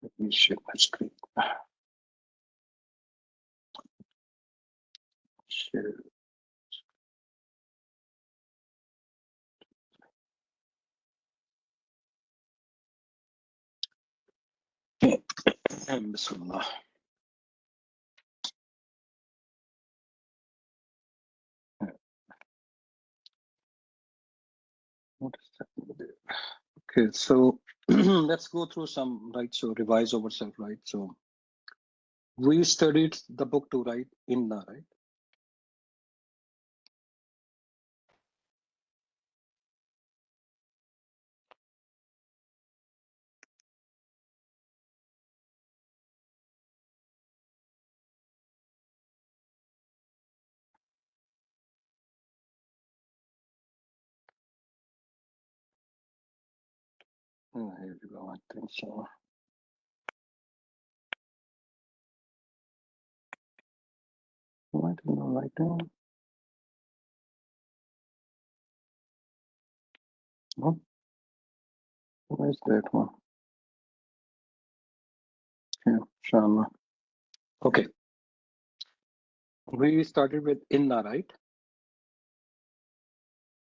Let me share my screen. Share. Bismillah. What is that? Okay, so let's go through some, right? So revise ourselves, right? So we studied the book 2, right? Inna, right? Here we go. I think so. Why didn't I write down? Oh, where's that one? Yeah, Shama. Okay. We started with Inna, right?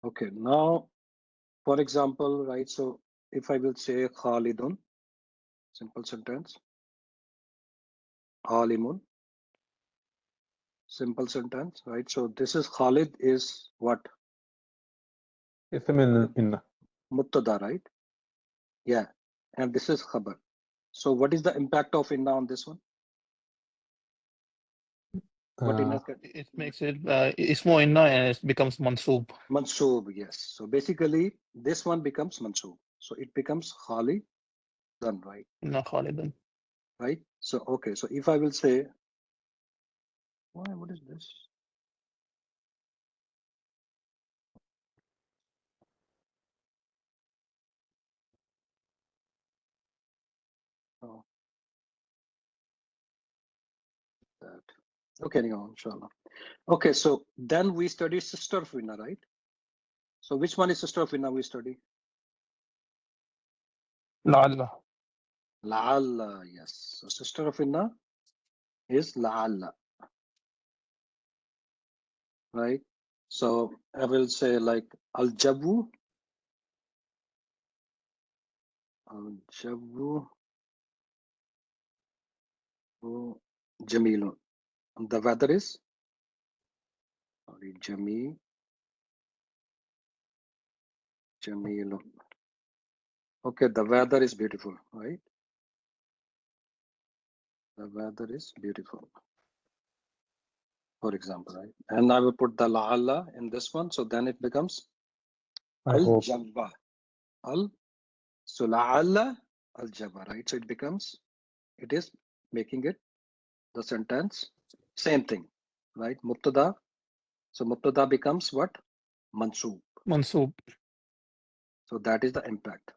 Okay. Now, for example, right? So if I will say Khalidun, simple sentence. Alimun, simple sentence, right? So this is Khalid is what? اسم إن Muttada, right? Yeah. And this is Khabar. So what is the impact of Inna on this one? What Inna? It makes it ismo inna and it becomes mansoob. Mansoob, yes. So basically this one becomes Mansoob. So it becomes Khalidan, right? Inna khalidan. Right? So okay, so if I will say, why, what is this? Oh, that. Okay, anyhow, inshallah. Okay, so then we study sister of Inna, right? So which one is sister of Inna we study? La'alla. La'alla, yes. So sister of Inna is La'alla, right? So I will say like Al-Jabu, Al-Jabu, Jamilun. The weather is, sorry, Jamilun. Okay, the weather is beautiful, right? The weather is beautiful, for example, right? And I will put the la'alla in this one, so then it becomes I hope. al-jabba. So la'alla al-jabba, right? So it becomes, it is making it the sentence, same thing, right? Mubtada. So mubtada becomes what? Mansoob. Mansoob. So that is the impact.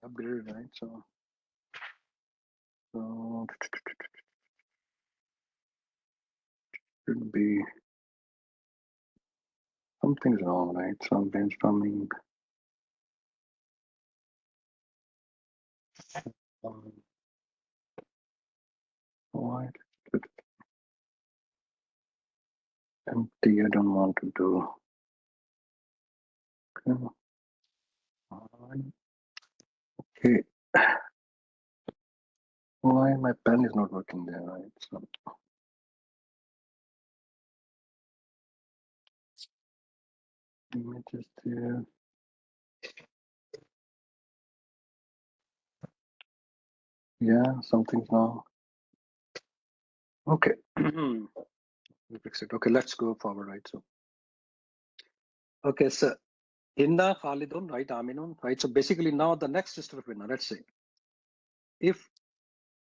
Upgraded, right? So should be something's wrong, right? So I'm brainstorming. Why empty? I don't want to do. Okay. Why my pen is not working there, right? So images there. Yeah, something's wrong. Okay. We fix it. Okay, let's go forward, right? So okay, so Inna Khalidun, right? Aminun, right? So basically now the next sister of Inna, let's say if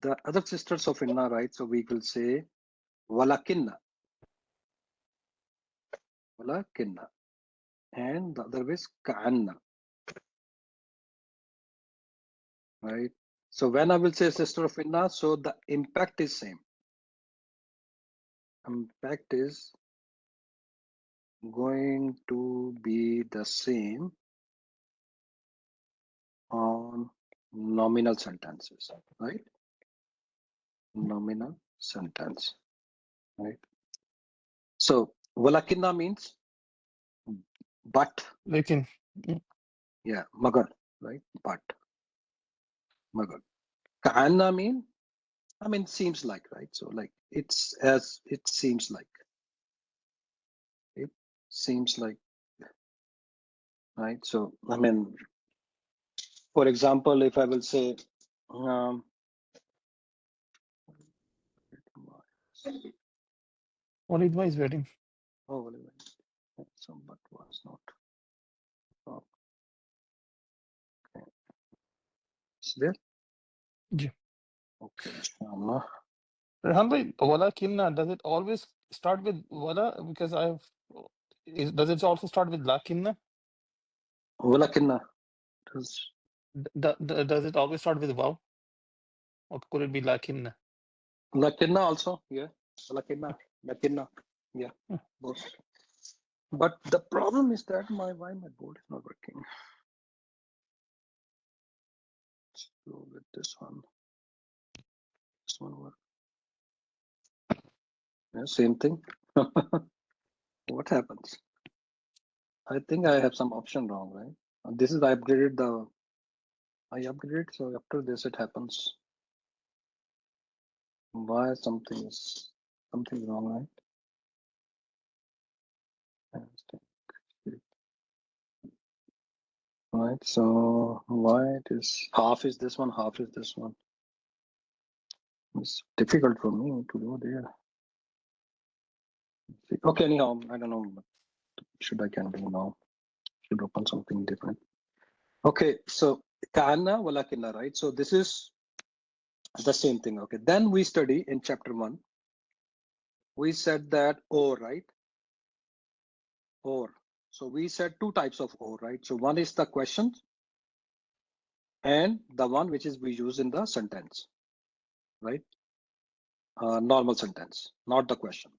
the other sisters of Inna, right? So we will say Walakinna. Walakinna. And the other is Ka'anna. Right? So when I will say sister of inna, so the impact is same. Impact is going to be the same on nominal sentences, right? Nominal sentence, right? So walakinna means but, Lekin. yeah, magar, right? But, magar. Ka'anna mean seems like, right? So like it's as it seems like. It seems like, right? So I mean, for example, if I will say, Walid is waiting. oh, well, so but was not. Oh, okay. Is there? Yeah. Okay, inshallah. Rehan bhai, walakinna, does it always start with wala? Because does it also start with lakinna? Walakinna. Does Does it always start with waw? Or could it be lakinna? lakinna also, yeah. Lakinna, yeah, both. But the problem is that why my board is not working. Let's go with this one. This one work. Yeah, same thing. What happens? I think I have some option wrong, right? And this is I upgraded, so after this it happens. Why something wrong, right? Right, so why it is half is this one, half is this one. It's difficult for me to go there. Okay, anyhow, I don't know what I can do now. Should open something different. Okay, so kana walakinna, right? So this is the same thing. Okay, then we study in chapter 1. We said that or, right? Or. So we said two types of or, right? So one is the question and the one which is we use in the sentence, right? Normal sentence, not the question.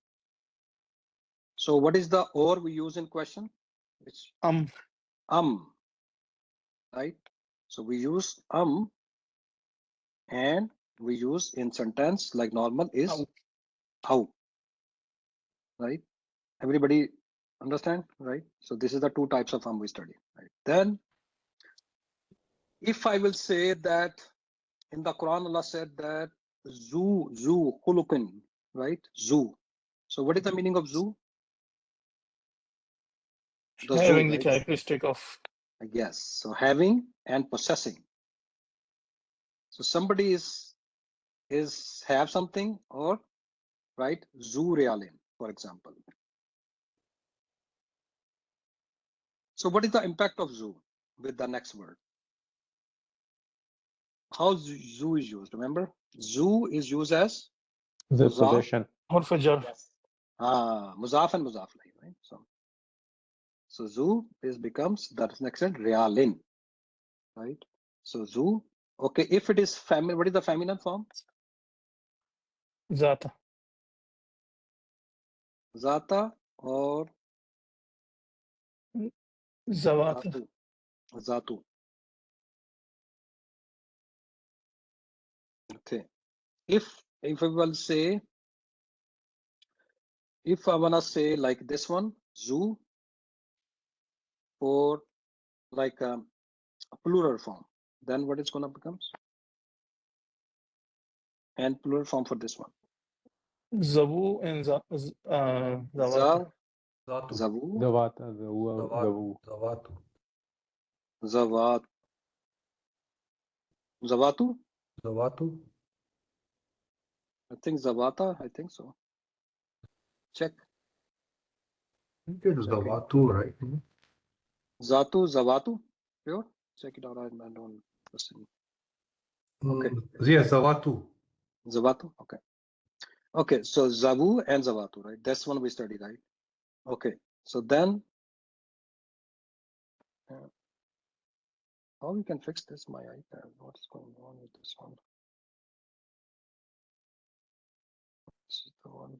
So what is the or we use in question? It's right? So we use and we use in sentence like normal is how, right? Everybody understand, right? So this is the two types of we study, right? Then if I will say that in the Quran Allah said that zu khuluqin, right? Zu. So what is the meaning of zu? The zoo, Having the right? characteristic of. Yes. So having and possessing. So somebody is have something or, right? Zu realin, for example. So what is the impact of zu with the next word? How zu is used? Remember, zu is used as The muzaf. possession. Or fajar. Yes. Muzaf and muzaf, right? So zu becomes that next word realin, right? So zu. Okay, if it is feminine, what is the feminine form? Zata. Zata or Zawata. Zatu. Okay. If I will say, if I wanna say like this one, zu, or like a plural form, then what is gonna become? And plural form for this one. Zabu and Zawata. Zavu. Zawata, Zawu. Zawat. Zawatu. Zawatu. I think Zawata. I think so. Check. I think it's Zawatu, right? Zatu. Zawatu. Sure. Check it out. I don't listen. Okay. Yeah, Zawatu. Zawatu. Okay. Okay. So Zavu and Zawatu, right? That's one we studied, right? Okay. So then How we can fix this? My iPad. What's going on with this one? This is the one.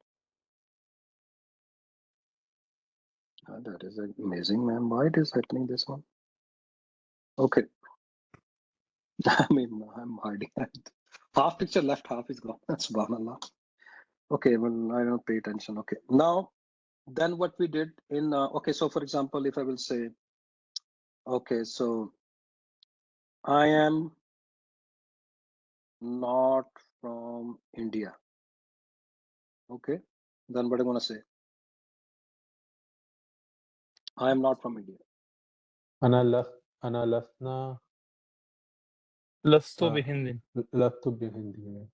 That is amazing, man. Why it is happening this one? Okay. I mean, I'm hiding it. Half picture left, half is gone. That's subhanallah. Okay, well, I don't pay attention. Okay. Now, then what we did in, okay, so for example, if I will say, okay, so I am not from India. Okay. Then what am I going to say? I am not from India. أنا لسنا لست بهند. لست بهندي.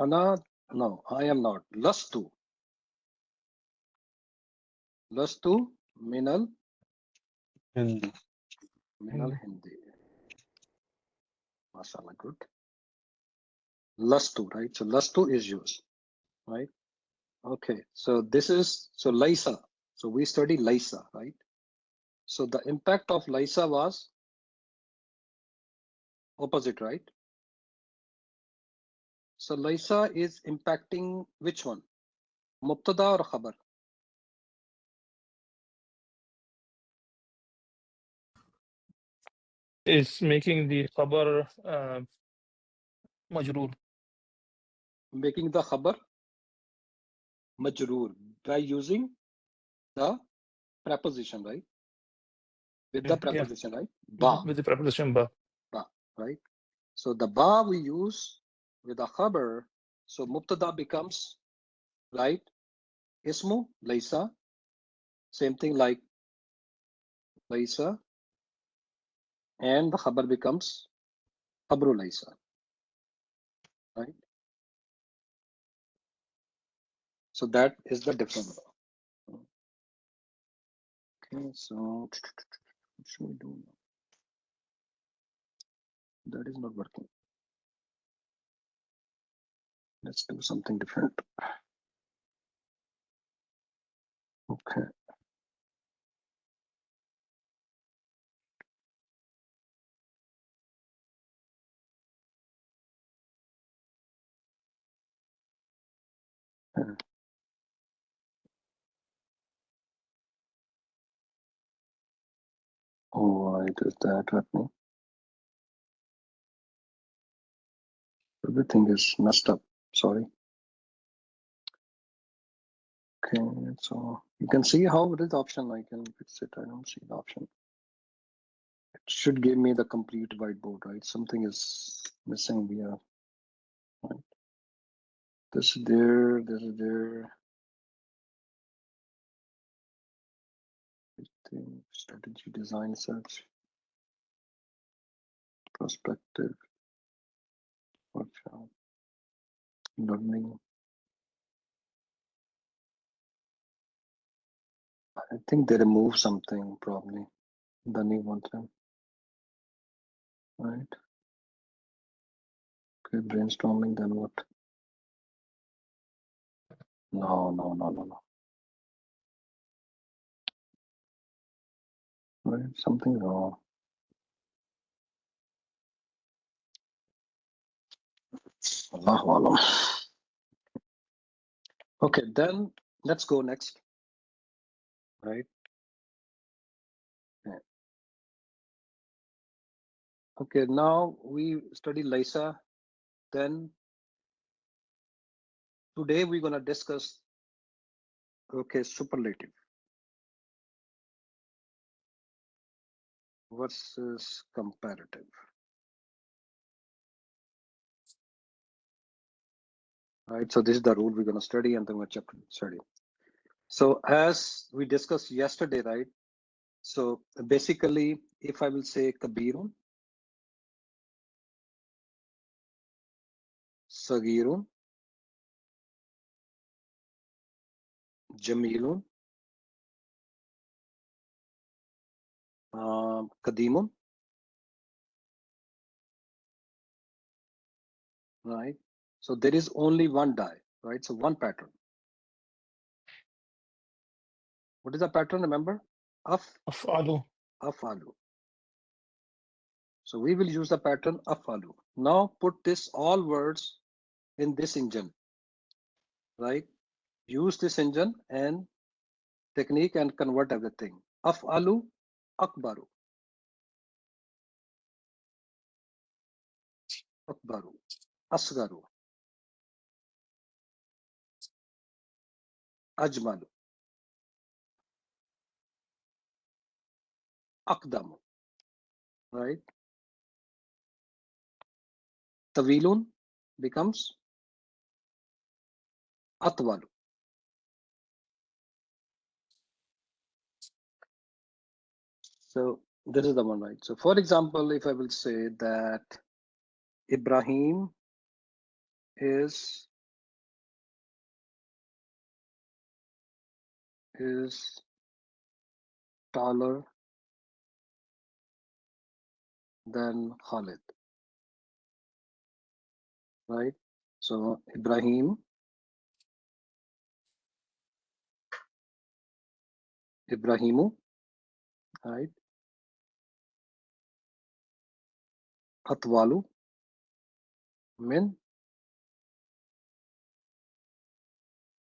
Ana, no, I am not. Lastu. Lastu minal هندي. Hindi. Mashallah, good. Lastu, right? So Lastu is yours, right? Okay, so this is, so Laisa. So we study Laisa, right? So the impact of Laisa was opposite, right? So Laisa is impacting which one? Mubtada or Khabar? Is making the khabar majroor. Making the Khabar majroor by using the preposition, right? With the Yeah. preposition, right? Ba, With the preposition ba. right? So the ba we use with a khabar, so mubtada becomes, right? Ismu, Laisa. Same thing like Laisa. And the khabar becomes khabru Laisa, right? So that is the difference. Okay, so what should we do now? That is not working. Let's do something different. Okay. Why is that happening? Everything is messed up. Sorry. Okay, so you can see how it is the option. I can fix it. I don't see the option. It should give me the complete whiteboard, right? Something is missing here. Right. This is there. This is there. Strategy, design, search, perspective, workshop, learning. I think they removed something probably. The new one thing. Right. Okay, brainstorming, then what? No. Right, something wrong. Allahu Alam. Okay, then let's go next. Right. Yeah. Okay, now we study Lysa. Then today we're gonna discuss, okay, superlative versus comparative. Right, so this is the rule we're gonna study, and then we're chapter study. So as we discussed yesterday, right? So basically, if I will say Kabirun, Sagirun, Jamilun, Kadimun, right? So there is only one die, right? So one pattern. What is the pattern? Remember? Afalu. Afalu. So we will use the pattern afalu. Now put this all words in this engine, right? Use this engine and technique and convert everything. Afalu akbaru. Akbaru. Asgaru. Ajmalu. Akdamu. Right? Tawilun becomes atwalu. So this is the one, right? So for example, if I will say that Ibrahim is taller than Khalid, right? So Ibrahimu, right? Atwalu min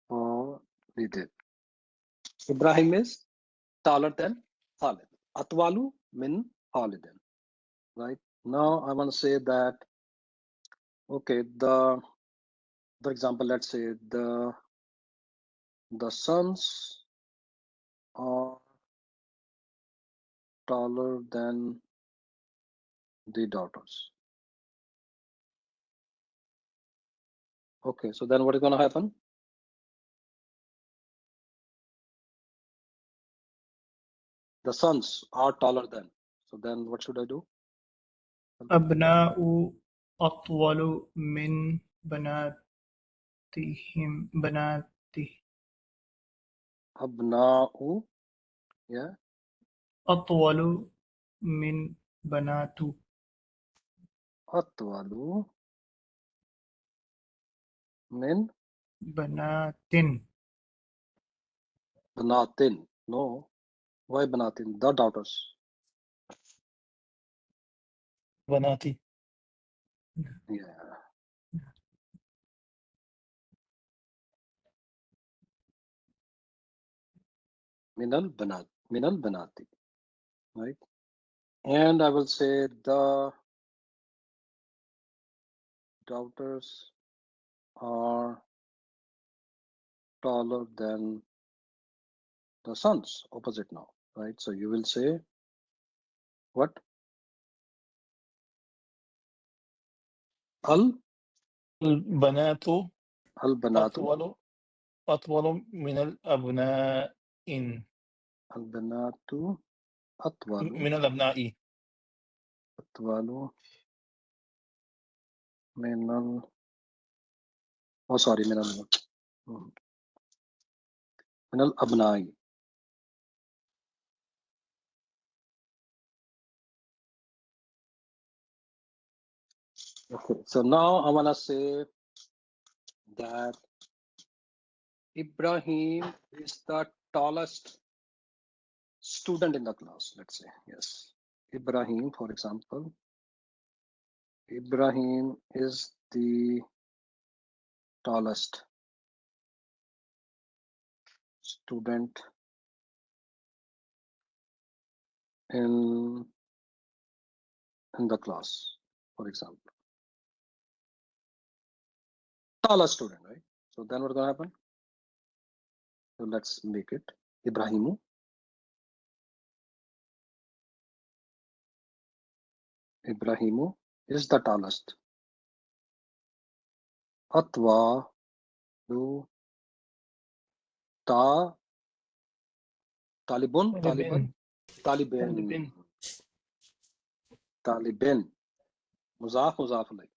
Khalid. Ibrahim is taller than Khalid. Atwalu min Khalid, right? Now I want to say that, okay, the example, let's say the sons are taller than the daughters. Okay, so then what is going to happen? The sons are taller than. So then what should I do? أبناء أطول من بناته. Abna'u, yeah. أطول من بنات. Atwalu min بنات. banatin. No. Why banatin? The daughters. Banati. Yeah. Minal banati. Right? And I will say the daughters are taller than the sons. Opposite now. Right? So you will say what? Al البنات banatu. أطول من الأبناء. Al banatu atwalu. من الأبناء. Atwalu minal. Oh, sorry, minal abnai. Okay, so now I want to say that Ibrahim is the tallest student in the class, let's say. Yes. Ibrahim, for example. Ibrahim is the tallest student in the class, for example. Tallest student, right? So then what's going to happen? So let's make it Ibrahimu. Ibrahimu is the tallest. Atwa do Taliban. Muzaf alayh.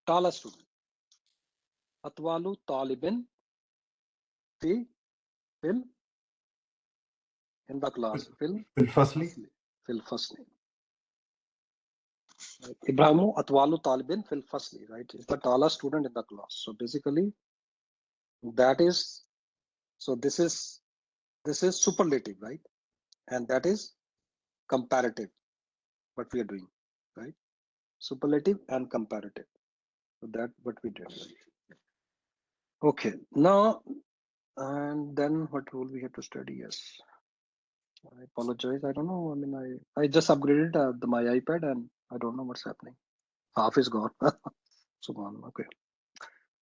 Tallest student. Atwalu talibin fi fil in the class. Fil fasli. Ibrahimu atwalu talibin fil fasli, right? Is the tallest student in the class. So basically, that is, so this is superlative, right? And that is comparative. what we are doing, right? Superlative and comparative. So that what we did. Right? Okay, now, and then what rule we have to study? Yes, I apologize. I don't know. I mean, I just upgraded my iPad and I don't know what's happening. Half is gone. So gone. Okay.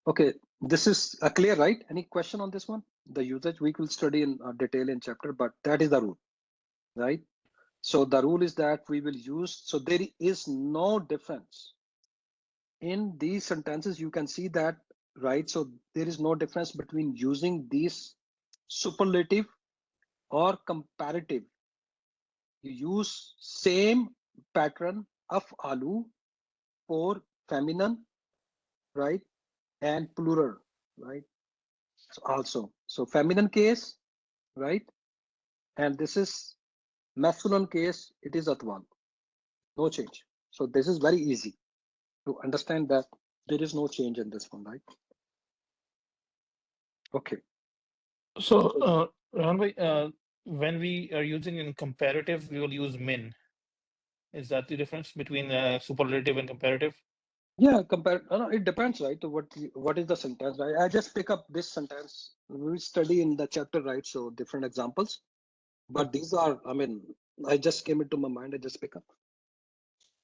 Okay, this is clear, right? Any question on this one? The usage we will study in detail in chapter, but that is the rule, right? So the rule is that we will use, so there is no difference in these sentences. You can see that, right? So there is no difference between using these superlative or comparative. You use same pattern of alu for feminine, right? And plural, right? So also, so feminine case, right? And this is masculine case, it is atwal, no change. So this is very easy to understand that there is no change in this one, right? Okay. So, Rehan bhai, when we are using in comparative, we will use min. Is that the difference between superlative and comparative? Yeah, no, it depends, right? To what is the sentence, right? I just pick up this sentence. We study in the chapter, right? So different examples, but these are, I mean, I just came into my mind. I just pick up.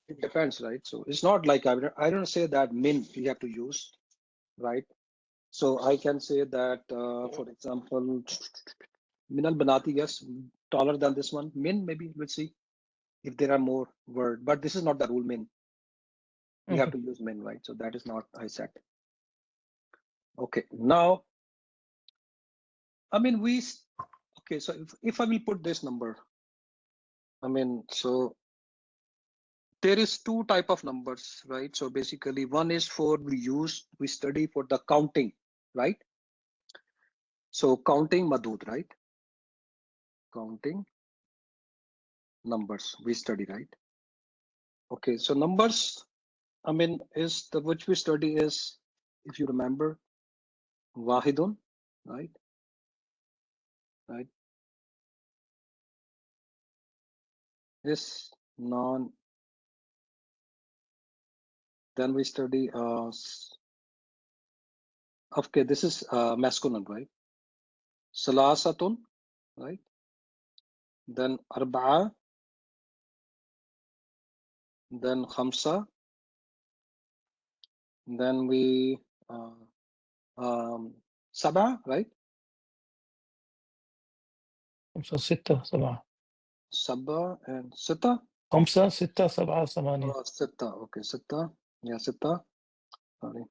It depends, right? So it's not like I don't say that min you have to use, right? So I can say that, for example, minal banati, yes, taller than this one. Min, maybe we'll see if there are more word, but this is not the rule. Min, you have to use min, right? So that is not I said. Okay, now, I mean, okay, so if I will put this number, I mean, so there is two type of numbers, right? So basically one is for we study for the counting, right? So counting madud, right? Counting numbers we study, right? Okay, so numbers, I mean, is the which we study is, if you remember, wahidun, right? Right. Is non. Then we study okay, this is masculine, right? Salasatun, right? Then arba'a, then khamsa, then we sab'a, right? خمسة ستة سبعة Sab'a and sita. خمسة ستة سبعة ثمانية. Sita, okay, sita, yeah, sita, sorry,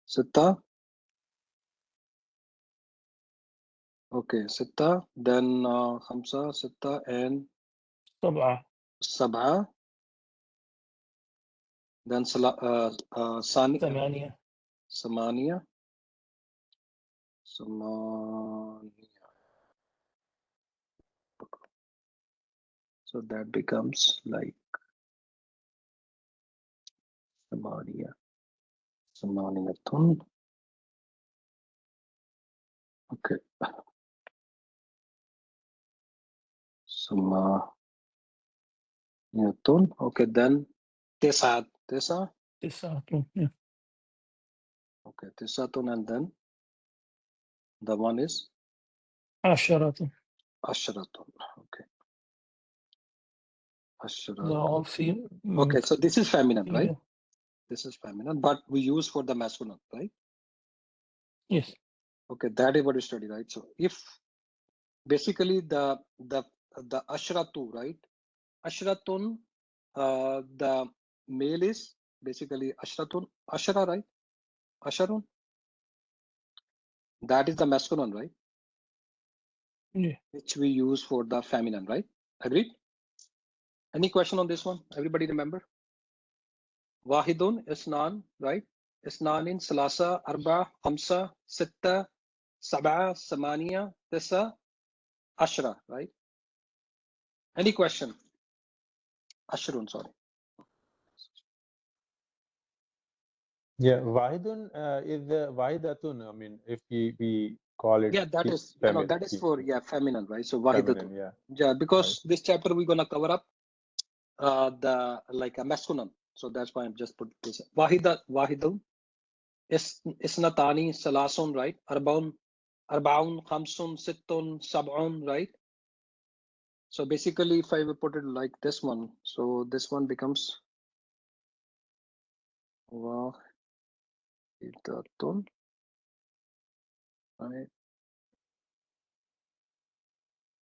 sita, okay, sita, then khamsa, sita, and سبعة sab'a, then ثمانية. samaniya, so that becomes like samaniyatun. Okay. Samaniyatun. Okay, then tisa. تسعة. Okay, tisatun, and then the one is عشرة. asharatun. Okay. They're Asharatun. all female. Okay, so this is feminine, right? Female. This is feminine, but we use for the masculine, right? Yes. Okay, that is what we study, right? So if basically the ashratu, right? Ashratun, the male is basically ashratun, ashara, right? Asharun. That is the masculine, right? Yeah. Which we use for the feminine, right? Agreed? Any question on this one? Everybody remember? Wahidun, isnan, right? Isnanin, salasa, arba, khamsa, sitta, sab'a, samaniya, tisa, ashra, right? Any question? Ashrun, sorry. Yeah, Wahidun is Wahidatun. I mean, if we call it Yeah, that is, that is for, yeah, feminine, right? So wahidatun. feminine, yeah. Yeah, because this chapter we're gonna cover up the like a masculine. So that's why I'm just put this. Wahidun isnatani salasun, right? Arbaun, khamsun, sittun, sab'un, right? So basically, if I will put it like this one, so this one becomes wahidatun, right?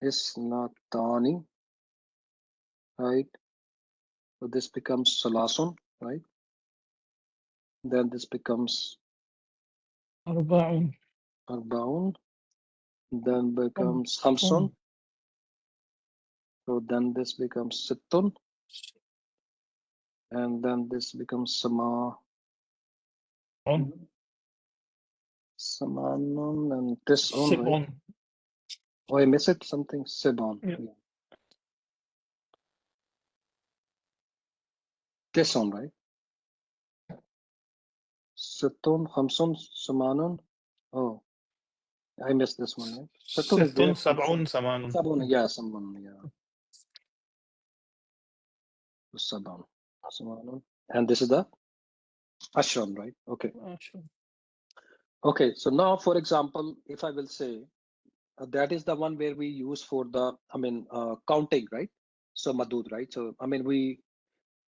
Isnatani, right? So this becomes salasun, right? Then this becomes Arba'un. arbaun, then becomes khamsun. So then this becomes sittun, and then this becomes samanun, and this on, right? Sibon. Oh, I missed it, something, sibon. Yeah. Yeah. This on, right? Sittun, khamsun, samanun. Oh, I missed this one, right? Sittun is there. Sittun, Sab'un, Samanun. Sabun, yeah, someone, yeah. Sabun, samanun. And this is the ashram, right? Okay. Sure. Okay, so now, for example, if I will say, that is the one where we use for the, counting, right? So madud, right? So,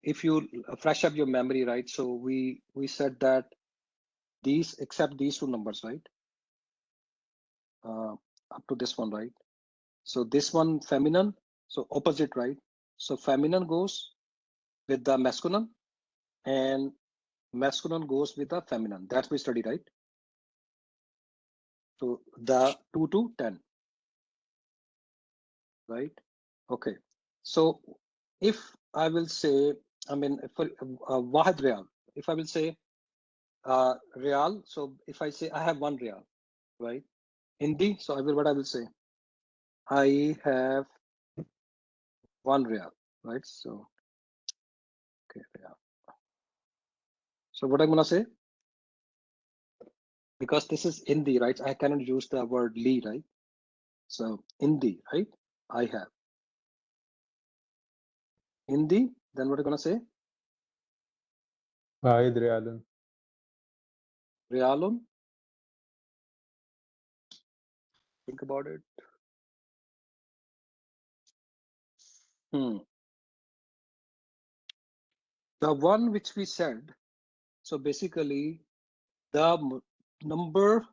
if you fresh up your memory, right? So we said that these, except these two numbers, right? Up to this one, right? So this one feminine, so opposite, right? So feminine goes with the masculine, and masculine goes with the feminine. That we study, right? So the 2 to 10, right? Okay. So if I will say, for Wahid Real, if I will say Real, so if I say I have 1 Real, right? Hindi, so what I will say, I have 1 Real, right? So, okay, Real. So what I'm gonna say, because this is Hindi, right? I cannot use the word li, right? So Hindi, right? I have Hindi. Then what I'm gonna say, Wahid Riyalun. Realun. Think about it. The one which we said, so basically the number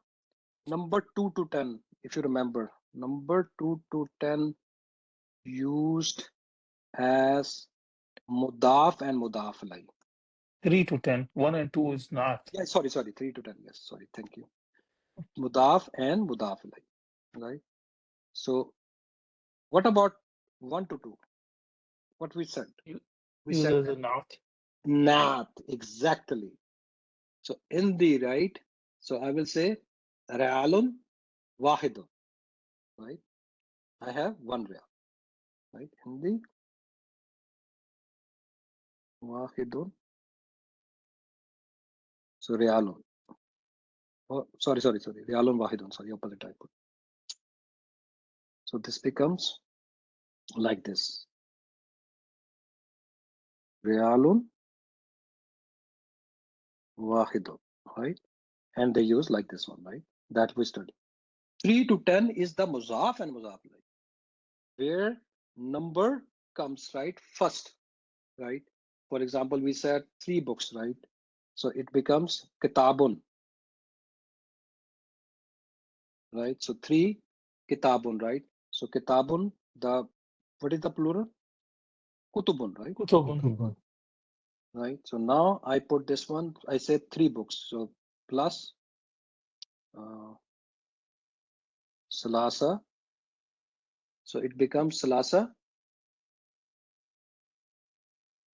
2 to 10, if you remember, number 2 to 10 used as mudaf and mudaf alai. 3 to 10. 1 and 2 is not. Yeah, sorry, 3 to 10. Yes, sorry, thank you. Mudaf and mudaf alai, right? So what about 1 to 2? What we said? We said Uses a not. not, exactly. So in the, right? So I will say Realun Wahidun, right? I have 1 Real, right? In the Wahidun. So Realun. Oh, sorry. Realun Wahidun. Sorry, opposite I put. So this becomes like this. Realun Wahidun, right? And they use like this one, right? That we study. 3 to 10 is the Muzaf and Muzaf, where number comes right first, right? For example, we said 3 books, right? So it becomes Kitabun, right? So 3 Kitabun, right? So Kitabun, what is the plural? Kutubun, right? Kutubun. Right. So now I put this one, I said 3 books. So plus Salasa. So it becomes Salasa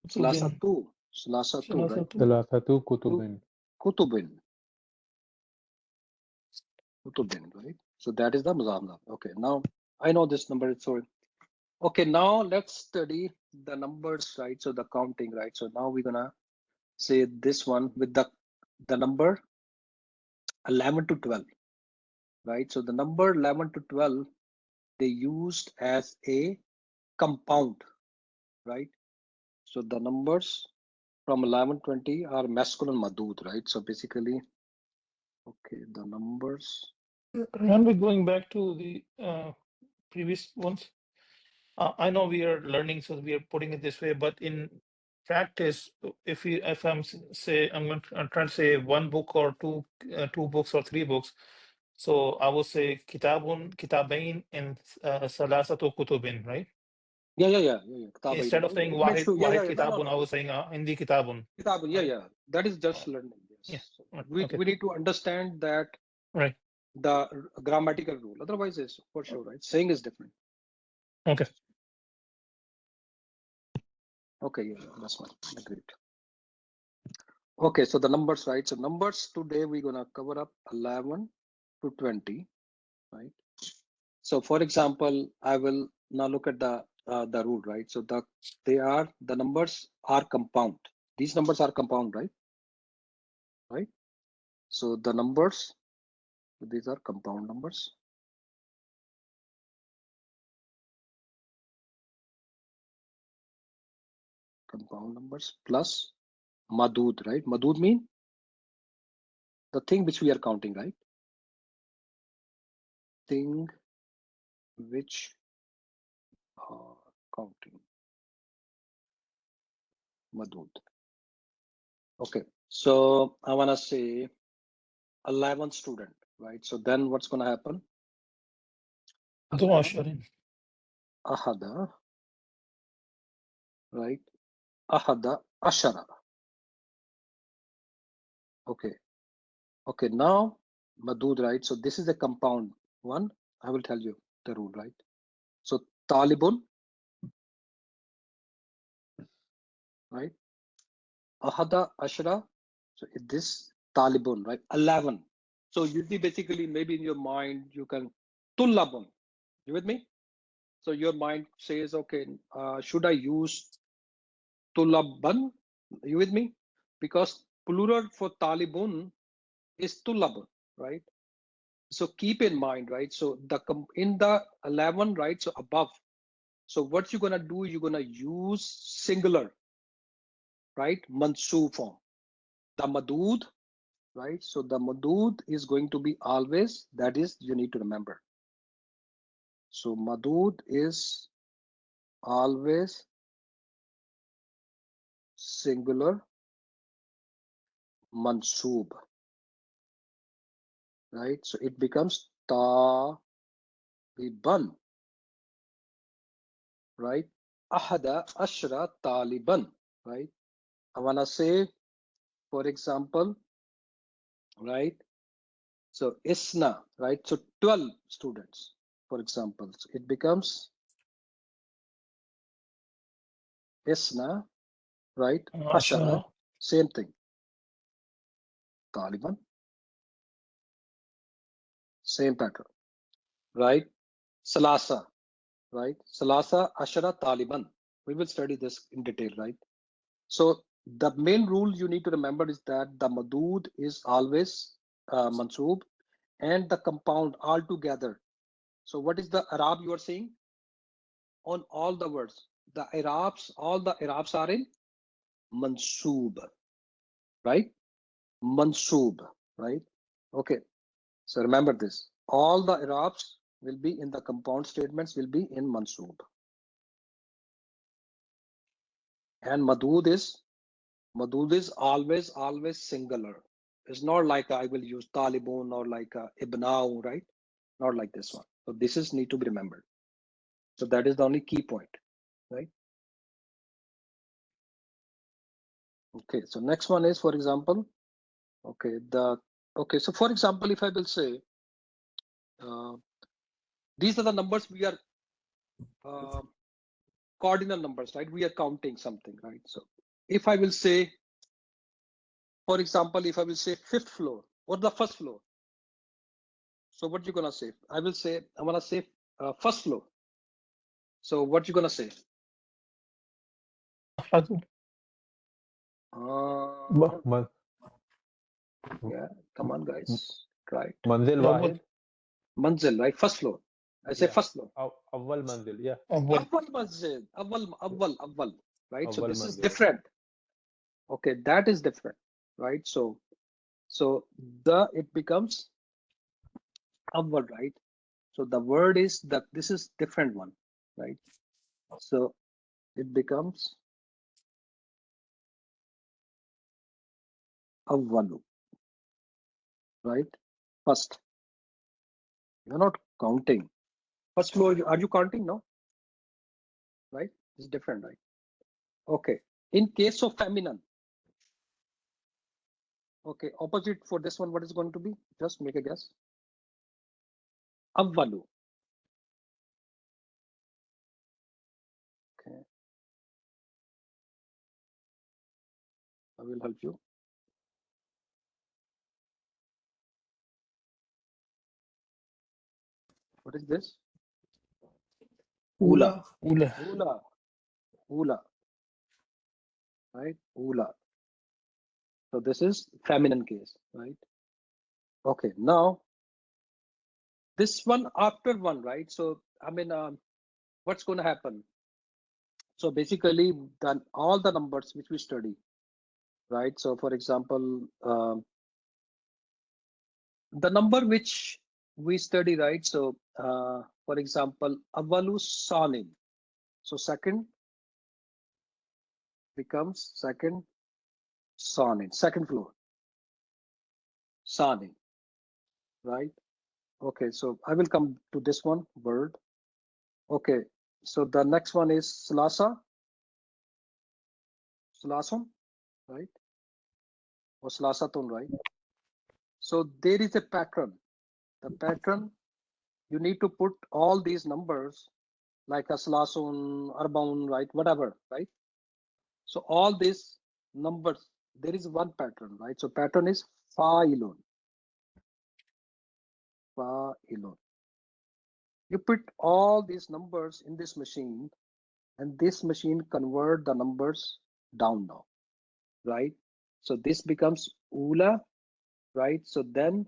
2. Salasa 2, right? Thalathatu kutubin. Kutubin, right? So that is the Muzamna. Okay, now I know this number is sorry. Okay, now let's study the numbers, right? So the counting, right? So now we're gonna say this one with the number 11 to 12, right? So the number 11 to 12, they used as a compound, right? So the numbers from 11, 20 are masculine madud, right? So basically, okay, the numbers. Remember going back to the previous ones? I know we are learning, so we are putting it this way, but in practice, if I'm trying to say one book or two books or three books, so I will say kitabun, kitabain, and salasatu kutubin, right? Yeah. Kitabain, Instead of right? saying It makes wahid, sure, wahid no, kitabun, I was saying hindi kitabun. Kitabun, Right. yeah. That is just learning. Yeah. Yes. We Okay. need to understand that Right. the grammatical rule. Otherwise, it's for sure, right? Saying is different. Okay. Okay, yeah, that's fine. Agreed. Okay, so the numbers, right? So numbers today we're gonna cover up 11 to 20, right? So for example, I will now look at the rule, right? So the numbers are compound. These numbers are compound, right? Right. So the numbers, these are compound numbers. Compound numbers plus madud, right? Madud mean the thing which we are counting, right? Thing which are counting. Madud. Okay, so I wanna say 11 student, right? So then what's gonna happen? Ahada, right? Ahada ashara. Okay. Okay, now madud, right? So this is a compound one. I will tell you the rule, right? So talibun, right? Ahada ashara. So this talibun, right? 11. So you'd be basically maybe in your mind you can tullabun. You with me? So your mind says, okay, should I use tullaban? You with me? Because plural for talibun is tullabun, right? So keep in mind, right? So in the 11, right? So above. So what you're gonna do? You're gonna use singular, right? Mansoob form. The madud, right? So the madud is going to be always. That is, you need to remember. So madud is always singular mansoob, right? So it becomes taliban, right? Ahada ashra taliban, right? I wanna say, for example, right? So isna, right? So 12 students, for example. So it becomes isna, right? Ashara, same thing. Taliban, same pattern, right? Salasa, right? Salasa ashara Taliban. We will study this in detail, right? So the main rule you need to remember is that the madud is always mansoob and the compound all together. So what is the Arab you are saying? On all the words, the Arabs, all the Arabs are in mansoob, right? Mansoob, right? Okay, so remember this. All the Arabs will be in the compound statements will be in mansoob. And madud is always singular. It's not like I will use talibun or like ibnau, right? Not like this one. So this is need to be remembered. So that is the only key point, right? Okay, so next one is, for example, so for example, if I will say these are the numbers we are cardinal numbers, right? We are counting something, right? So if I will say, for example, if I will say 5th floor or the 1st floor, so what you gonna say? I will say I wanna say 1st floor. So what you gonna say? Yeah, come on, guys. Try it. Manzil wahid. Manzil, right? 1st floor. I say 1st floor. Awwal manzil, yeah. Awwal manzil. Awwal. right? So Awwal this is Mandir. different. Okay, that is different, right? So it becomes awwal, right? So the word is that this is different one, right? So it becomes awwalu, right? First, you're not counting. First floor, are you counting? No, right? It's different, right? Okay. In case of feminine, okay, opposite for this one, what is going to be? Just make a guess. Avvalu. Okay. I will help you. What is this? Ula. Ula. Ula. Ula. Right? Ula. So this is feminine case, right? Okay. Now this one after one, right? So I mean, what's going to happen? So basically, then all the numbers which we study, right? So for example, the number which we study, right? So for example, Avalu Sanin. So second becomes second Sanin, second floor. Sanin, right? Okay, so I will come to this one word. Okay, so the next one is Slasa. Slasun, right? Or Slasatun, right? So there is a pattern. The pattern, you need to put all these numbers like a Slasun, Arbaun, right? Whatever, right? So all these numbers, there is one pattern, right? So pattern is Fa'ilun. Fa'ilun. You put all these numbers in this machine, and this machine convert the numbers down now, right? So this becomes Ula, right? So then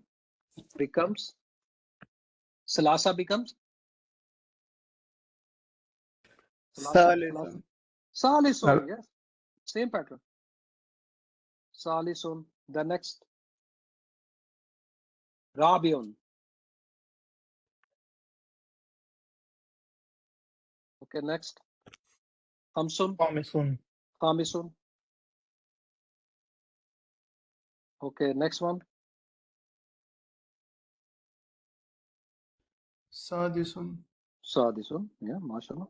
becomes Salasa becomes Salasa. Salisun. Salisun, yes, same pattern. Salisun. The next Rabiun. Okay, next Hamsun. Khamisun. Khamisun. Okay, next one. Sadisun. Sadisun. Yeah, mashallah.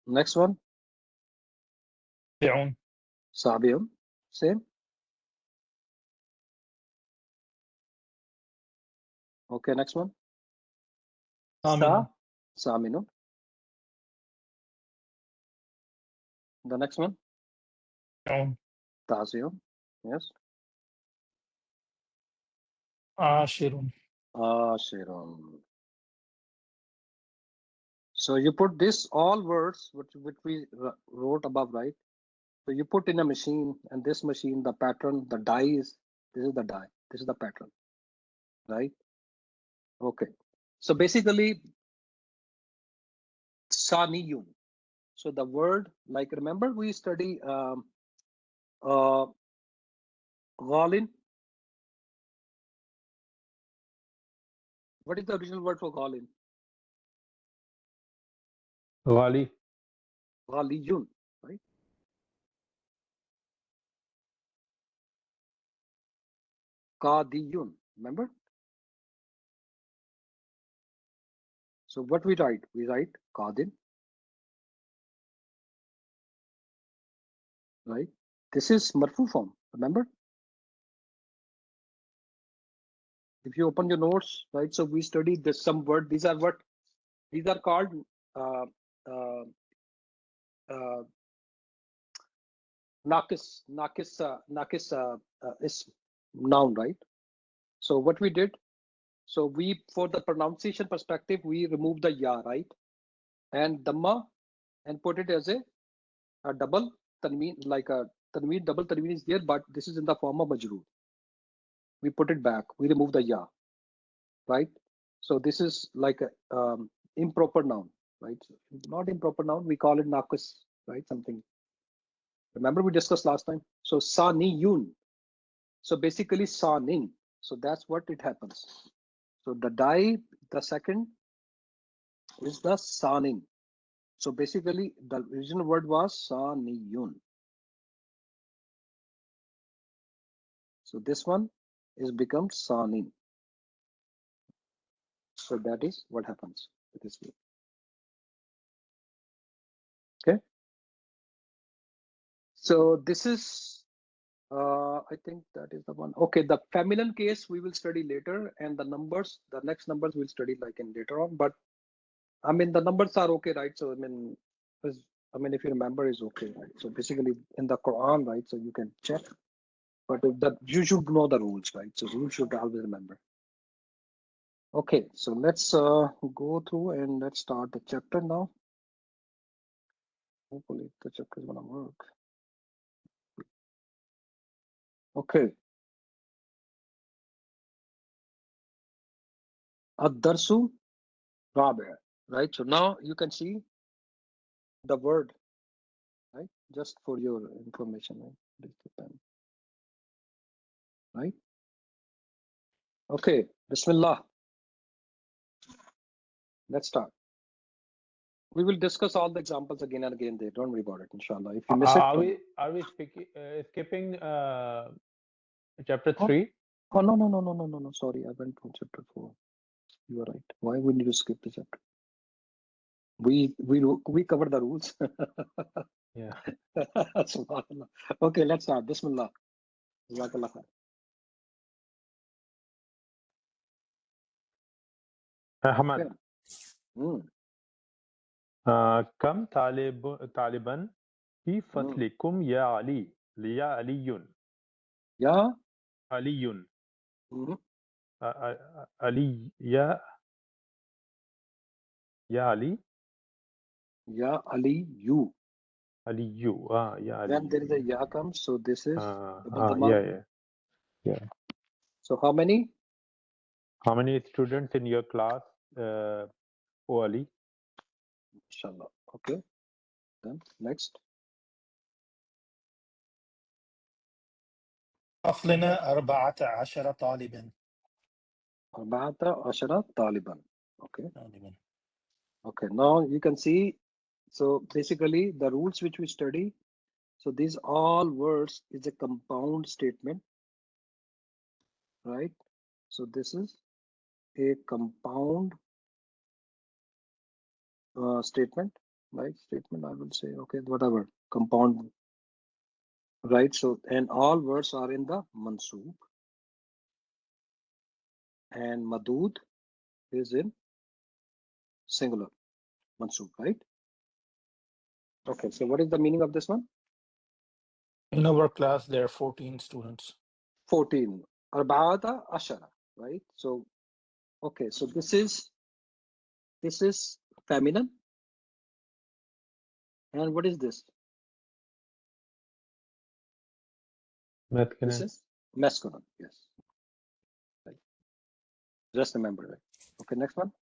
Next one. Sabi'un. Sabiun. Same. Okay, next one. Saminun. Saminun. The next one. Taun. Taziun. Yes. Ashirun. Ashirun. So you put this all words which we wrote above, right? So you put in a machine, and this machine, the pattern, the die is, this is the die, this is the pattern, right? Okay. So basically, Saniyun. So the word, like remember we study Ghalin. What is the original word for Ghalin? Ghali. Ghaliyun, right? Qadiyun, remember? So what we write? We write Qadin, right? This is marfu form, remember? If you open your notes, right? So we studied this some word. These are called uh, uh, uh, is noun, right? So what we did, so we, for the pronunciation perspective, we removed the ya, right? And dhamma, and put it as a double tanween, like a tanween, double tanween is there, but this is in the form of majroor. We put it back, we remove the ya, right? So this is like a improper noun, right? So not improper noun, we call it naqis, right? Something. Remember we discussed last time? So saniyun. So basically sanin. So that's what it happens. So the die, the second is the sanin. So basically the original word was saniyun. So this one is become sanin. So that is what happens with this way. Okay. So this is, I think that is the one. Okay, the feminine case we will study later, and the numbers, the next numbers we'll study like in later on. But I mean, the numbers are okay, right? So I mean, if you remember, is okay, right? So basically, in the Quran, right? So you can check, but you should know the rules, right? So you should always remember. Okay, so let's go through and let's start the chapter now. Hopefully, the chapter is gonna work. Okay. Ad-darsu rabi', right? So now you can see the word, right? Just for your information, right? This is the pen, right? Okay, Bismillah. Let's start. We will discuss all the examples again and again there. Don't worry about it, inshallah. If you miss it, Are we skipping chapter oh, 3? oh no. Sorry, I went to chapter 4. You are right. Why we need to skip the chapter? We cover the rules. Yeah. Subhanallah. Okay, let's start. Bismillah. Jazakallah khair. Ahmad, Okay. Hmm. كم طالبا في فصلكم يا علي يا علي Yeah. علي Mhm. علي يا علي Ya Ali, you. علي يا Then علي there is a ya comes. So this is double yeah. So how many? How many students in your class, O Ali? Inshallah. Okay. Then next. فصلنا 14 طالبا. 14 طالبا. Okay. طالبا. Okay. Now you can see. So basically the rules which we study. So these all words is a compound statement, right? So this is a compound statement, right? Statement, I will say, okay, whatever, compound, right? So, and all words are in the mansoob, and madud is in singular, mansoob, right? Okay, so what is the meaning of this one? In our class, there are 14 students. 14, arba'ata ashara, right? So, okay, so this is feminine, and what is this? This is masculine, yes. Right. Just remember that. Okay, next one.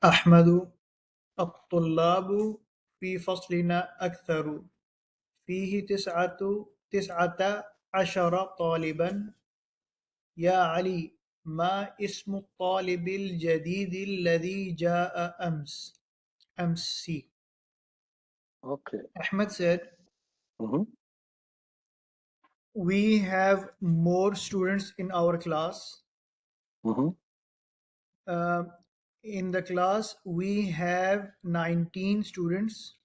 أحمد الطلاب في فصلنا أكثر فيه تسعة عشر طالبا يا علي ما اسم الطالب الجديد الذي جاء أمس Okay. Ahmed said Mm-hmm. we have more students in our class. Mm-hmm. In the class, we have 19 students.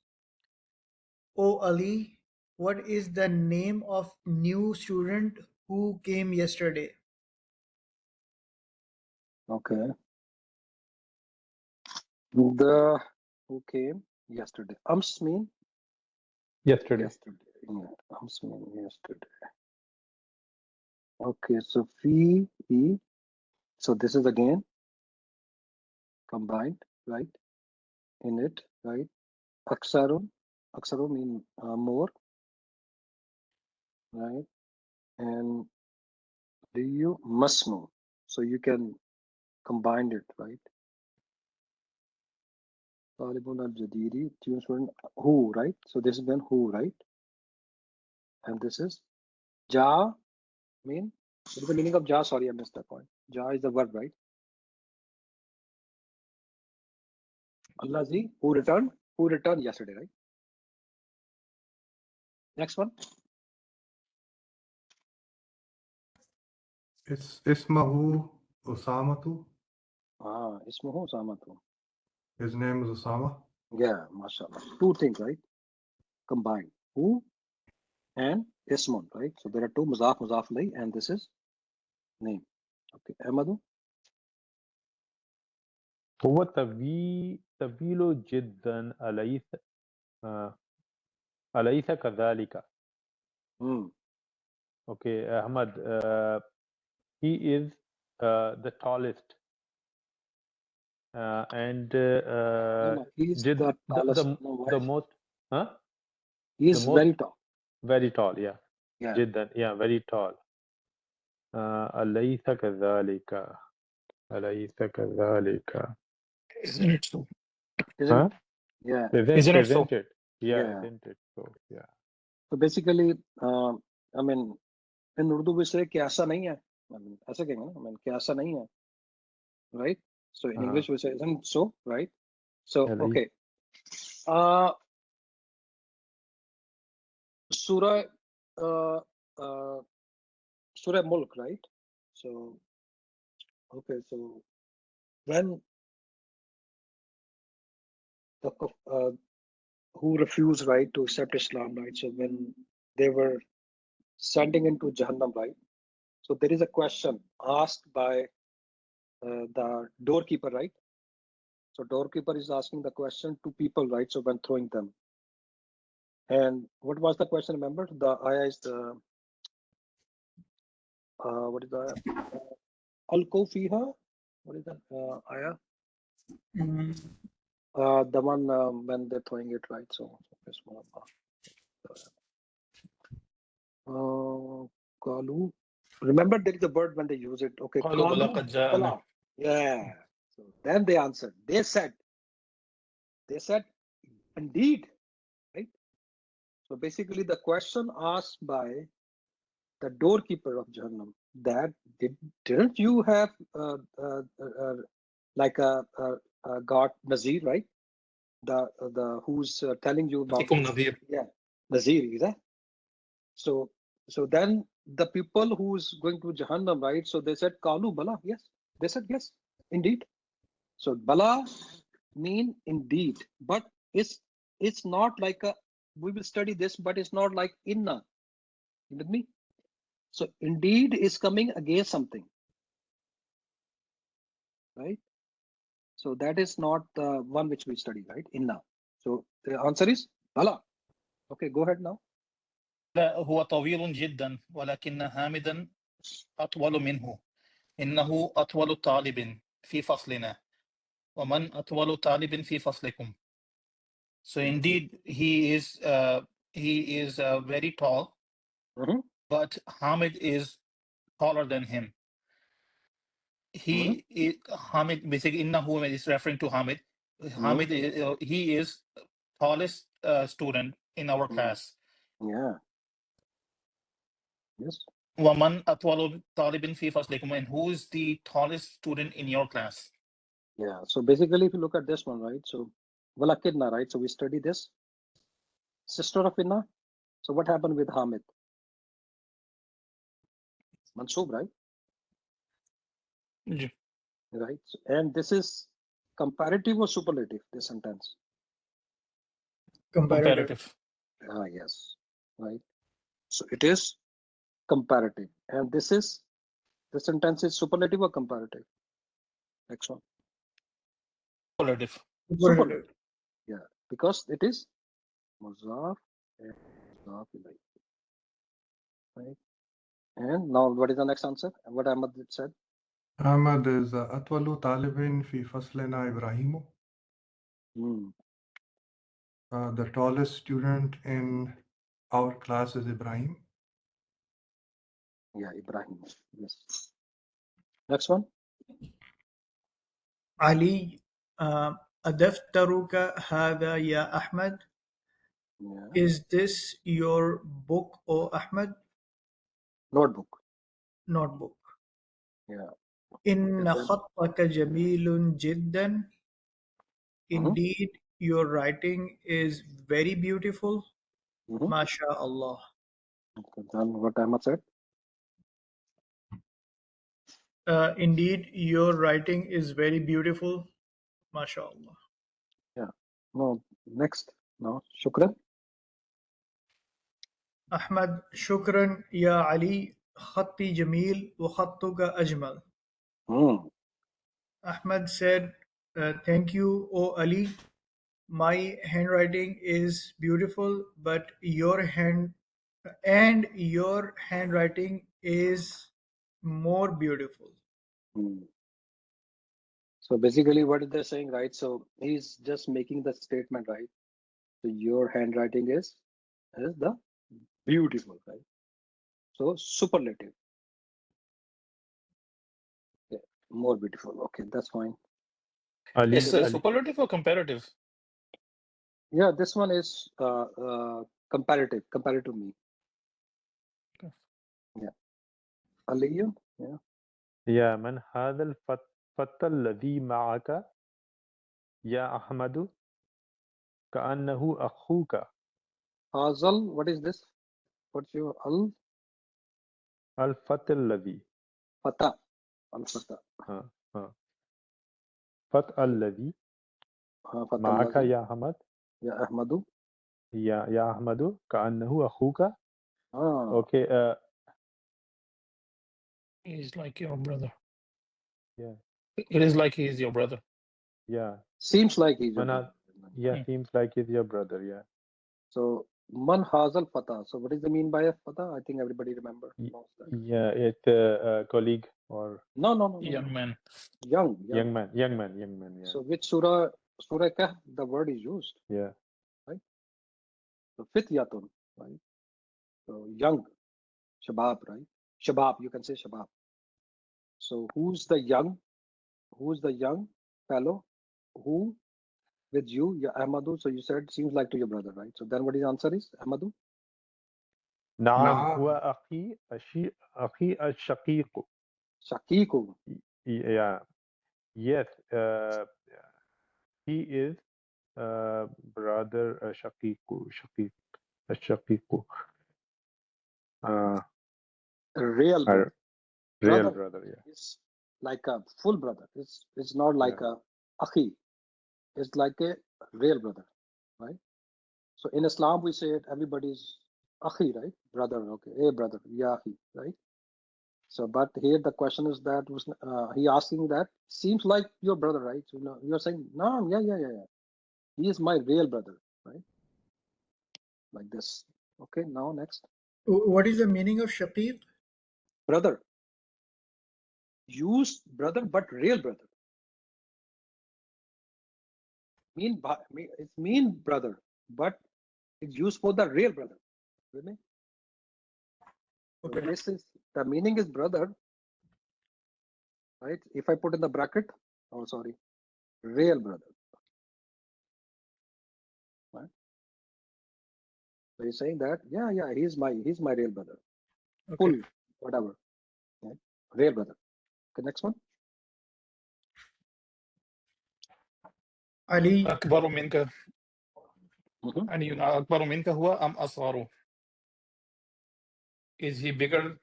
Oh Ali, what is the name of new student who came yesterday? Okay. The who came yesterday? Mean Yesterday. Yeah, mean yesterday. Okay, so fi, e. So this is again combined, right? In it, right? Aksaru mean more, right? And do you must know. So you can combine it, right? Talibun al-Jadidi, student, who, right? So this is then who, right? And this is Ja, mean, what is the meaning of Ja? Sorry, I missed that point. Ja is the verb, right? Allazi, who returned? Who returned yesterday, right? Next one. It's Ismahu Usamatu. Ismuhu Samatu. His name is Usama. Yeah, mashallah. Two things, right? Combined. Who and Ismun, right? So there are two muzaf, muzaf lay, and this is name. Okay, Ahmadu. هو طويل جدا أليس كذلك. Hmm. Okay, Ahmad, he is the tallest, and No, he's Jid, the tallest. the most, huh? He's the most very tall. very tall, yeah. Yeah. جدا, yeah, very tall. أليس كذلك. أليس كذلك. Isn't it so? Isn't? Huh? Yeah. Isn't it so? Isn't it? Yeah, Yeah. isn't it? So, yeah. So basically, I mean, in Urdu we say कि ऐसा नहीं है. I mean, ऐसे कहेंगे ना. I mean, कि ऐसा नहीं है. Right? So in English we say isn't so, right? So أليس. okay. Surah Surah Mulk, right? So okay, so when the who refused, right, to accept Islam, right? So when they were sending into Jahannam, right? So there is a question asked by the doorkeeper, right? So doorkeeper is asking the question to people, right? So when throwing them. And what was the question? Remember, the ayah is the what is the Alko Fiha? What is that ayah? The one when they're throwing it, right? So Kalu. Remember, there is a word when they use it. Okay, قالوا بلى قد جاءنا. Bala. Yeah. So then they answered. They said, indeed, right? So basically, the question asked by the doorkeeper of Jahannam, that didn't you have like a God Nazir, right? The who's telling you about فيكم نذير. yeah Nazir, is that? So then the people who's going to Jahannam, right? So they said Kalu Bala, yes. They said yes, indeed. So Bala mean indeed, but it's not like a. We will study this, but it's not like inna. You with me? So indeed is coming against something, right? So that is not the one which we study, right? Inna. So the answer is Bala. Okay, go ahead now. لا هو طويل جدا ولكن حامدا أطول منه. إنه أطول طالب في فصلنا ومن أطول طالب في فصلكم. So indeed he is very tall, but Hamid is taller than him. Hamid basically innahu is referring to Hamid. Hamid he is tallest student in our class. Yeah. Yes. وَمَنْ أَطْوَلُ طَالِبٍ فِي فَصْلِكُمْ, and who is the tallest student in your class? Yeah. So basically, if you look at this one, right? So Walakidna, right? So we study this sister of Inna. So what happened with Hamid? Mansub, right? Yeah. Right. So, and this is comparative or superlative, this sentence? Comparative. Yes. Right. So it is comparative. And this sentence is superlative or comparative? Next one. Superlative. Superlative. Yeah. Because it is Muzaf and Muzaf ilayh. Right. And now what is the next answer? What Ahmad said? Ahmad is Atwalu Talibin fi faslina Ibrahimu. The tallest student in our class is Ibrahim. Yeah, Ibrahim. Yes. Next one. Ali أدفترك هذا يا أحمد? Yeah. Is this your book, O Ahmed? Notebook. Notebook. Yeah. إن Okay, then. خطك جميل جدا. Indeed, your writing is very beautiful. Mhm. MashaAllah. Okay, then what Ahmad said? Indeed, your writing is very beautiful. MashaAllah. Yeah. No, next. No, shukran. أحمد شكرا يا علي خطي جميل وخطك أجمل. Hmm. Ahmad said, thank you, O Ali. My handwriting is beautiful, but your handwriting is more beautiful. Hmm. So basically what they're saying, right? So he's just making the statement, right? So your handwriting is the beautiful, right? So superlative. Okay. More beautiful. Okay, that's fine. Ali, Is Okay, superlative or comparative? yeah, this one is comparative to me. Okay. Yeah. Aliyu? Yeah. يا من هذا الفتى الذي معك يا أحمد كأنه أخوك. Hazal, what is this? What's your الفتى الذي Fata? Al-Fata. فتى الذي Fata معك Lazi. يا أحمد Ya Ahmadu. يا أحمد كأنه أخوك. Ah, Okay. He's like your brother. Yeah. It is like he is your brother. Yeah. seems like he's your Man, brother. yeah, Hmm. seems like he's your brother. Yeah. So Man Hazal Fata. So what is the mean by a Fata? I think everybody knows that. Yeah, it's a colleague or No. Young man. Young. young man. Yeah. So which surah Kahf the word is used? Yeah. Right. So Fityatun, right? So young, Shabab, right? Shabab, you can say Shabab. So who's the young fellow who with you? Yeah, Ahmadu. So you said seems like to your brother, right? So then what his answer is? Ahmadu? نعم نعم. هو أخي الشقيق. Shakiku. Yeah. Yes. He is brother شقيق. الشقيق. Real brother. Real brother. Yeah. It's like a full brother. It's not like a akhi. It's like a real brother, right? So in Islam we say it, everybody's akhi, right? Brother, okay, hey brother, ya akhi, right? So but here the question is that he asking that seems like your brother, right? So, you're saying no, yeah. He is my real brother, right? Like this. Okay, now next. What is the meaning of Shaqiq? Brother. Use brother, but real brother. It's mean brother, but it's used for the real brother. With me? So Okay. this is the meaning is brother, right? If I put in the bracket, oh sorry, real brother. Right? So he's saying that, yeah, he's my real brother. Okay. Full, whatever. Right? Real brother. Okay, next one. Ali, أكبر منك Mhm. علي أكبر منك هو أم أصغر? Is he bigger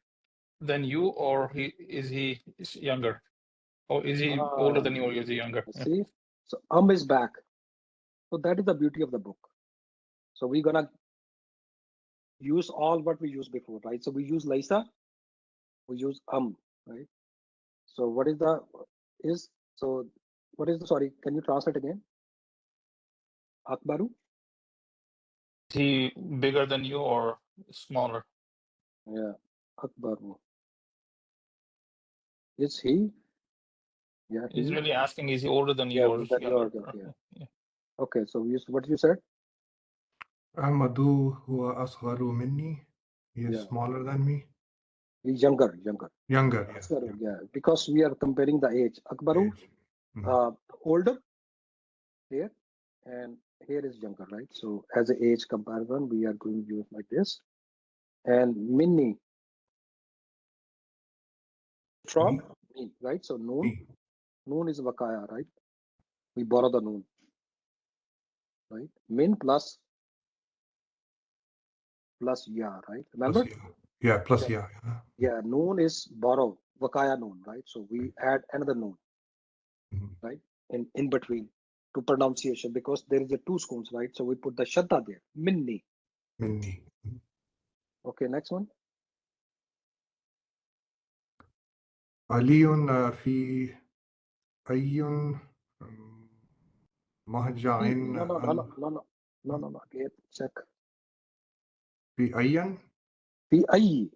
than you, or is he younger? Or is he older than you, or is he younger? Yeah. See, so is back. So that is the beauty of the book. So we're gonna use all what we used before, right? So we use Laisa, we use right? So what is the sorry, can you translate again? Akbaru? Is he bigger than you or smaller? Yeah, Akbaru. Is he? Yeah, He's he. really asking, is he older than you Yeah, or that younger? yeah. Okay, so what you said? أحمد هو أصغر مني. He is Yeah. smaller than me. He's younger. Younger. Akbaru, yeah, because we are comparing the age. Akbaru, Age. older. here, and here is younger, right? So as an age comparison, we are going to use like this. And minni from me, right? So noon is vakaya, right? We borrow the noon, right? Min plus ya, right? Remember? Plus yeah. Yeah, plus Yeah. yeah. Yeah, noon is borrow, vakaya noon, right? So we add another noon, Mhm. right? In between to pronunciation, because there is a two schools, right? So we put the shadda there, minni. Minni. Okay, next one. علي في أي مهجع No. Again, check. في أي Fi ayyi.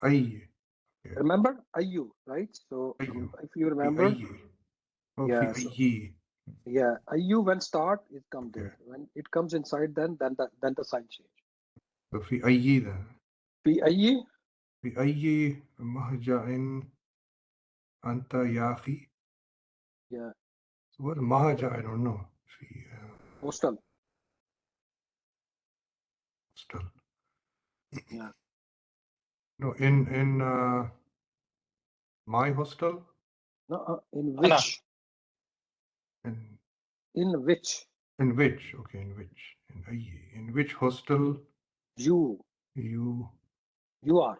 أي Remember ayyu, right? So أي if you في remember, أي أو في yeah, so أي yeah, ayyu when start it come Okay. there. When it comes inside, then the sign change. So في أي then Fi ayyi. في أي مهجع أنت يا أخي. Yeah, So what مهجع I don't know. في hostel. hostel. Yeah. No, in my hostel. No, in Ana. which? In In which? in which? Okay, in which? In أي. In which hostel You are.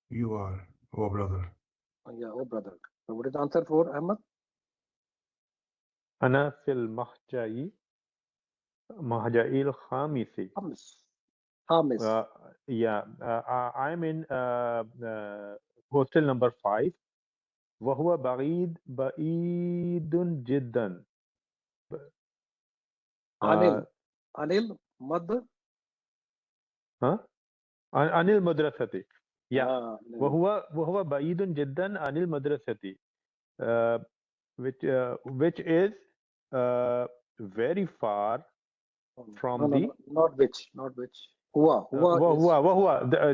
you are? Oh brother. Yeah, oh brother. So what is the answer for Ahmad? أنا في المهجعي الخامس. Hamis. Yeah, I'm in hostel number 5. وهو بعيد جدا. Anil Mad. عن المدرسة. Yeah. Anil. وهو بعيد جدا عن المدرسة. Which is very far from No, the not which. Hua is.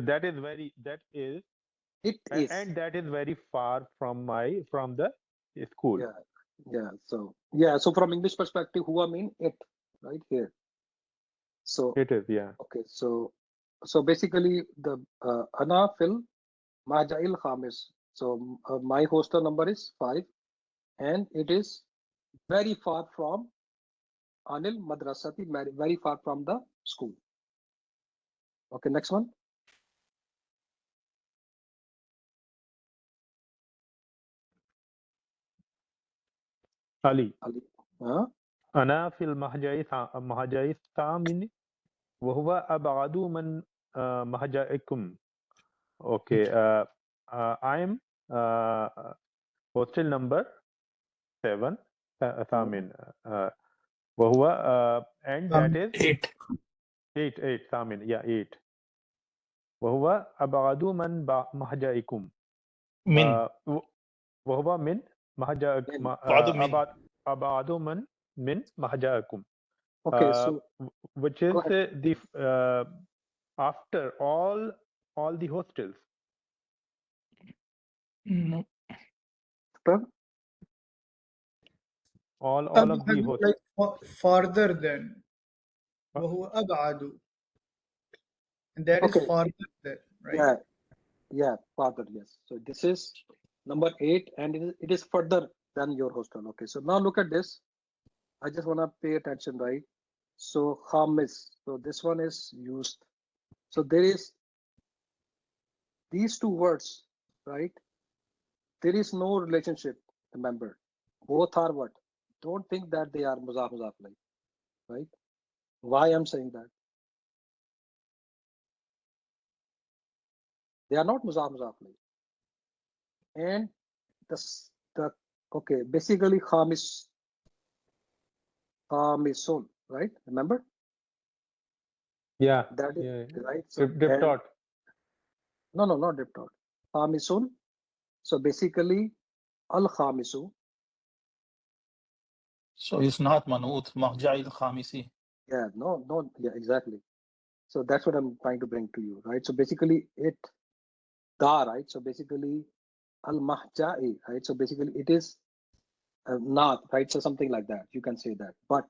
that is very It is. and that is very far from the school. Yeah. So from English perspective, hua mean it, right here. So It is, yeah. okay. So basically the ana fil mahja'il khamis. So my hostel number is 5, and it is very far from anil madrasati, very far from the school. Okay, next one. Ali. أنا في المهجع الثامن وهو أبعد من مهجعكم. Okay. I'm hostel number 7 ثامن. وهو and that is 8 ثامن. Yeah, 8. وهو أبعد من مهجعكم. من. وهو من مهجعكم. أبعد من مهجعكم. Okay, so which is the after all the hostels. No. All of the hostels. Like farther than. وهو أبعد. And that is okay. farther than, right? Yeah, farther, yes. So this is number 8, and it is further than your hostel. Okay, so now look at this. I just want to pay attention, right? So khamis. So this one is used. So there is these two words, right? There is no relationship. Remember, both are what? Don't think that they are muzaf like, right? Why I'm saying that? They are not muzaf like. And the okay, basically khamisun, right? Remember? Yeah. That is Yeah. right. So Dip dot. No, not dip dot. Khamisun. So basically, al khamisu. So it's not manut, mahja'il khamisi. Yeah, no, yeah, exactly. So that's what I'm trying to bring to you, right? So basically, right? So basically, al mahja'i, right? So basically, it is not, right? So something like that. You can say that. But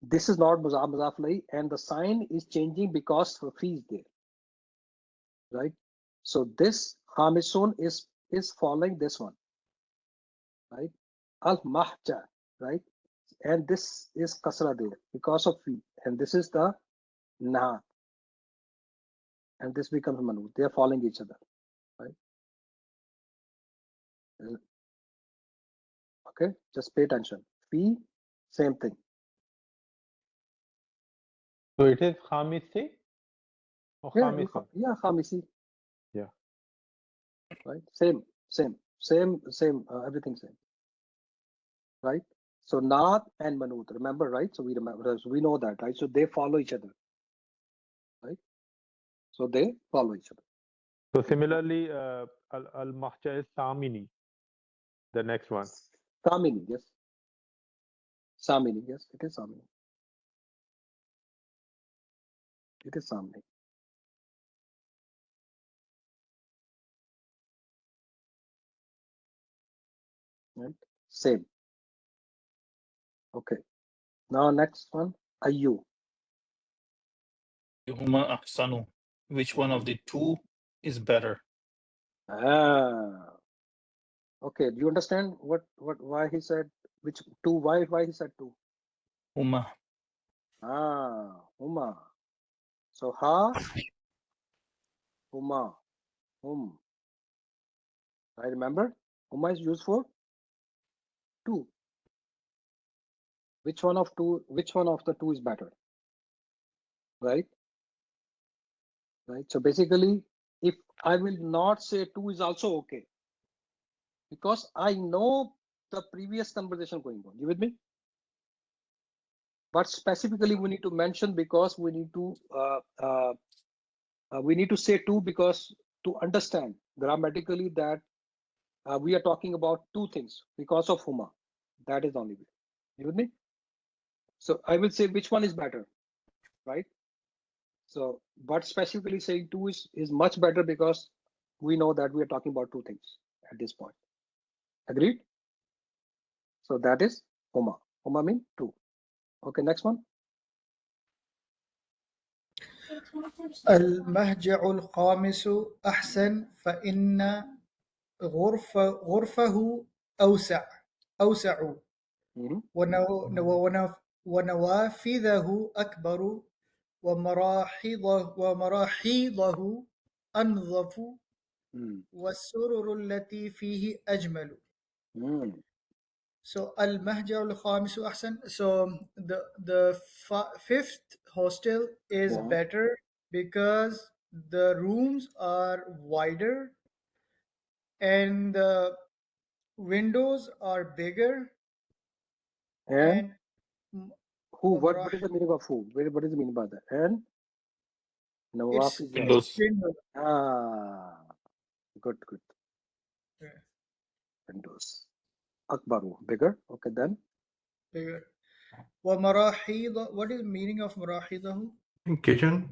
This is not muzaf alayhi, and the sign is changing because fi is there, right? So this khamisun is following this one, right? Al mahja, right? And this is kasra there because of fi, and this is the na, and this becomes manu. They are following each other, right? Okay, just pay attention. Fi, same thing. So it is khamisi or khamisun? Yeah, khamisi. Yeah. Right, same, everything same, right? So Naat and Manut, remember, right? So we know that, right? So they follow each other, right? So they follow each other. So similarly, al mahja is samini, the next one. Samini, yes. Samini, yes, it is Samini. It is Samini. Right? Same. Okay. Now next one, Ayu. Huma ahsanu. Which one of the two is better? Okay. Do you understand why he said which two? Why he said two? Huma. Huma. So ha, huma, I remember. Huma is used for two. Which one of the two is better? Right? Right. So basically, if I will not say two is also okay, because I know the previous conversation going on. You with me? But specifically, we need to mention because we need to say two because to understand grammatically that we are talking about two things because of huma. That is the only way. You with me? So I will say which one is better, right? So, but specifically saying two is much better because we know that we are talking about two things at this point. Agreed? So that is huma. Huma means two. Okay, next one. المهجع الخامس أحسن فإن غرفه أوسع Mhm. ونوافذه أكبر ومراحيضه أنظف والسرر التي فيه أجمل. So المهجع الخامس أحسن. So the fifth hostel is better because the rooms are wider and the windows are bigger. And who? What is the meaning of who? What is the meaning by that? And It's Windows. Good. Yeah. Windows. Akbaru, bigger. Okay, then. Bigger. ومراحيض. What is the meaning of مراحيضه? Kitchen.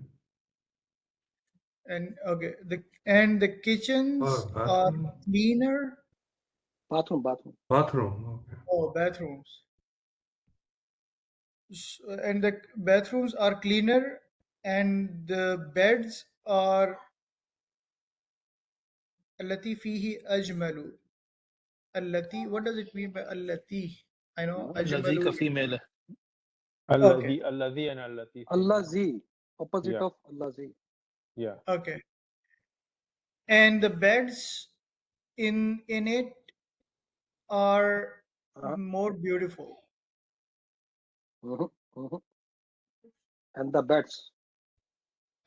And okay, the kitchens are cleaner. Bathroom. Okay. Oh, bathrooms. And the bathrooms are cleaner, and the beds are التي فيه أجمل. التي. What does it mean by التي? I know Allazi ka أجمل. female. Okay. Allazi and allati. Allazi, opposite Yeah. of Allazi. Yeah. Okay. And the beds in it are more beautiful. And the beds.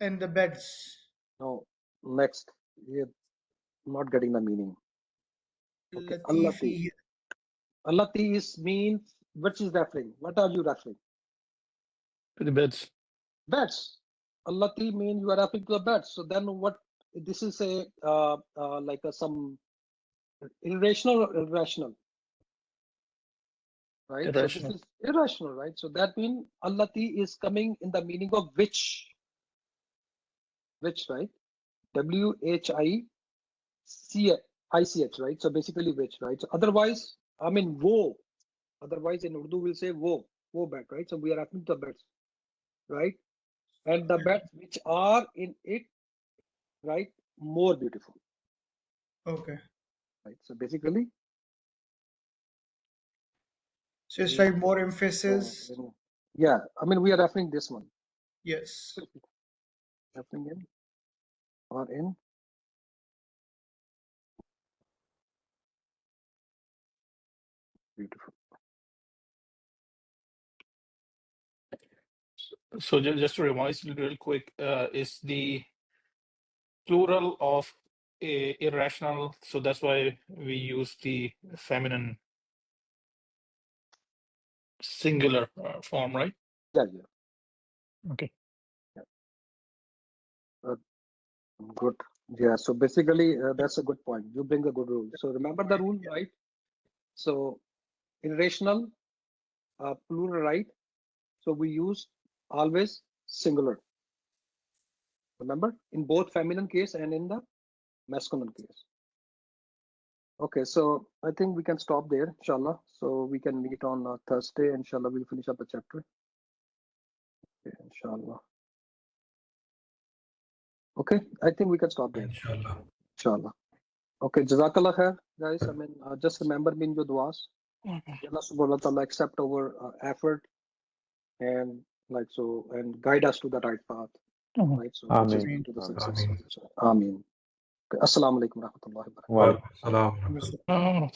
And the beds. No, next. You're not getting the meaning. Okay. التي Allati. فيه. Allati means, which is referring? What are you referring? To the beds. Beds. Allati means you are referring to the beds. So then what? This is a like some irrational or irrational, right? Irrational. So this is irrational, right? So that means Allati is coming in the meaning of which, right? WHICH, right? So basically which, right? So otherwise, I mean wo. Otherwise in Urdu we'll say wo, वो bed, right? So we are referring to the beds, right? And the beds which are in it, right, more beautiful, Okay. right? So basically, So it's like more emphasis. yeah, I mean, we are referring this one, Yes. referring in or in beautiful. So just to revise real quick, is the plural of irrational, so that's why we use the feminine singular form, right? Yeah, Okay. good. Yeah, so basically, that's a good point. You bring a good rule. So remember the rule, right? So irrational, plural, right? So we use always singular. Remember, in both feminine case and in the masculine case. Okay, so I think we can stop there, inshallah. So we can meet on Thursday. Inshallah, we'll finish up the chapter. Okay, inshallah. Okay, I think we can stop there. Inshallah. Inshallah. Okay, Jazakallah khair, guys. I mean, just remember me in your duas. Allah subhanahu wa ta'ala accept our effort and like so and guide us to the right path. Right, so which is Ameen. to the success. Ameen. Ameen. Okay, Assalamu alaikum warahmatullahi wabarakatuh. Well. Wa alaikum salam. Oh,